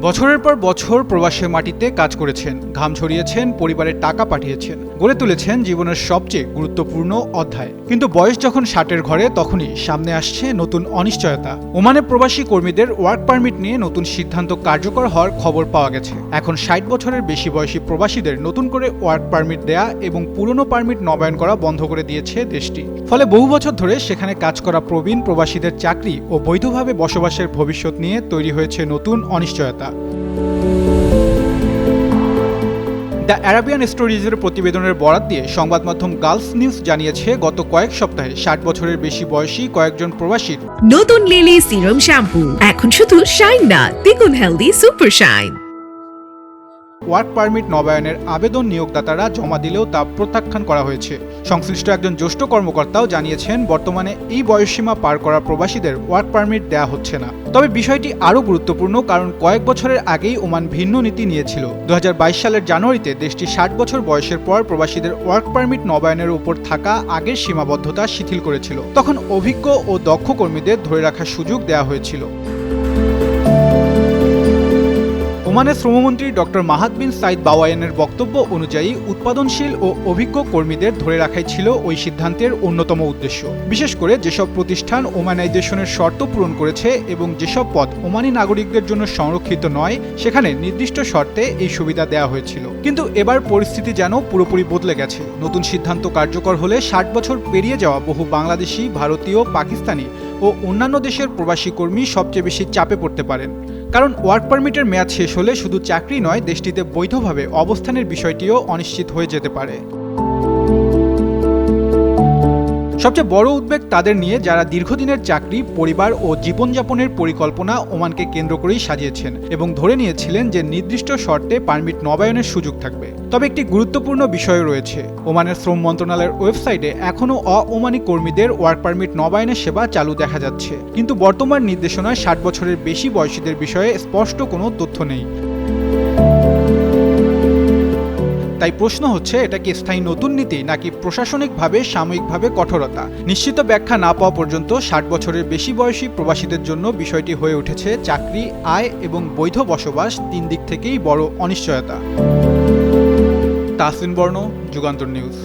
বছরের পর বছর প্রবাসের মাটিতে কাজ করেছেন, ঘাম ঝরিয়েছেন, পরিবারের টাকা পাঠিয়েছেন, গড়ে তুলেছেন জীবনের সবচেয়ে গুরুত্বপূর্ণ অধ্যায়। কিন্তু বয়স যখন 60-এর ঘরে, তখনই সামনে আসছে নতুন অনিশ্চয়তা। ওমানে প্রবাসী কর্মীদের ওয়ার্ক পারমিট নিয়ে নতুন সিদ্ধান্ত কার্যকর হওয়ার খবর পাওয়া গেছে। এখন 60 বছরের বেশি বয়সী প্রবাসীদের নতুন করে ওয়ার্ক পারমিট দেয়া এবং পুরনো পারমিট নবায়ন করা বন্ধ করে দিয়েছে দেশটি। ফলে বহু বছর ধরে সেখানে কাজ করা প্রবীণ প্রবাসীদের চাকরি ও বৈধভাবে বসবাসের ভবিষ্যৎ নিয়ে তৈরি হয়েছে নতুন অনিশ্চয়তা। দ্য আরাবিয়ান স্টোরিজের প্রতিবেদনের বরাত দিয়ে সংবাদ মাধ্যম গালফ নিউজ জানিয়েছে, গত কয়েক সপ্তাহে 60 বছরের বেশি বয়সী কয়েকজন প্রবাসীর নতুন লিলি সিরাম শ্যাম্পু এখন শুধু শাইন না, দ্বিগুণ healthy super shine. Work permit নবায়নের আবেদন নিয়োগদাতারা জমা দিলেও তা প্রত্যাখ্যান করা হয়েছে। সংশ্লিষ্ট একজন জ্যেষ্ঠ কর্মকর্তাও জানিয়েছেন, বর্তমানে এই বয়সসীমা পার করা প্রবাসীদের ওয়ার্ক পারমিট দেওয়া হচ্ছে না। তবে বিষয়টি আরও গুরুত্বপূর্ণ, কারণ কয়েক বছরের আগেই ওমান ভিন্ন নীতি নিয়েছিল। 2022 সালের জানুয়ারিতে দেশটি 60 বছর বয়সের পর প্রবাসীদের ওয়ার্ক পারমিট নবায়নের উপর থাকা আগের সীমাবদ্ধতা শিথিল করেছিল। তখন অভিজ্ঞ ও দক্ষ কর্মীদের ধরে রাখার সুযোগ দেওয়া হয়েছিল। ওমানের শ্রমমন্ত্রী ডক্টর মাহাদ বিন সাইদ বাওয়ায়েনের বক্তব্য অনুযায়ী উৎপাদনশীল ও অভিজ্ঞ কর্মীদের ধরে রাখাই ছিল ওই সিদ্ধান্তের অন্যতম উদ্দেশ্য। বিশেষ করে যেসব প্রতিষ্ঠান ওমানাইজেশনের শর্ত পূরণ করেছে এবং যেসব পদ ওমানি নাগরিকদের জন্য সংরক্ষিত নয়, সেখানে নির্দিষ্ট শর্তে এই সুবিধা দেওয়া হয়েছিল। কিন্তু এবার পরিস্থিতি যেন পুরোপুরি বদলে গেছে। নতুন সিদ্ধান্ত কার্যকর হলে 60 বছর পেরিয়ে যাওয়া বহু বাংলাদেশি, ভারতীয়, পাকিস্তানি ও অন্যান্য দেশের প্রবাসী কর্মী সবচেয়ে বেশি চাপে পড়তে পারেন। কারণ ওয়ার্ক পারমিটের মেয়াদ শেষ হলে শুধু চাকরি নয়, দেশটিতে বৈধভাবে অবস্থানের বিষয়টিও অনিশ্চিত হয়ে যেতে পারে। সবচেয়ে বড় উদ্বেগ তাদের নিয়ে যারা দীর্ঘদিনের চাকরি, পরিবার ও জীবনযাপনের পরিকল্পনা ওমানকে কেন্দ্র করেই সাজিয়েছেন এবং ধরে নিয়েছিলেন যে নির্দিষ্ট শর্তে পারমিট নবায়নের সুযোগ থাকবে। তবে একটি গুরুত্বপূর্ণ বিষয় রয়েছে। ওমানের শ্রম মন্ত্রণালয়ের ওয়েবসাইটে এখনও ওমানি কর্মীদের ওয়ার্ক পারমিট নবায়নের সেবা চালু দেখা যাচ্ছে, কিন্তু বর্তমান নির্দেশনায় 60 বছরের বেশি বয়সীদের বিষয়ে স্পষ্ট কোনো তথ্য নেই। তাই প্রশ্ন হচ্ছে, এটা কি স্থায়ী নতুন নীতি নাকি প্রশাসনিকভাবে সাময়িকভাবে কঠোরতা? নিশ্চিত ব্যাখ্যা না পাওয়া পর্যন্ত 60 বছরের বেশি বয়সী প্রবাসীদের জন্য বিষয়টি হয়ে উঠেছে চাকরি, আয় এবং বৈধ বসবাস, তিন দিক থেকেই বড় অনিশ্চয়তা। তাসলিন বর্ণ, যুগান্তর নিউজ।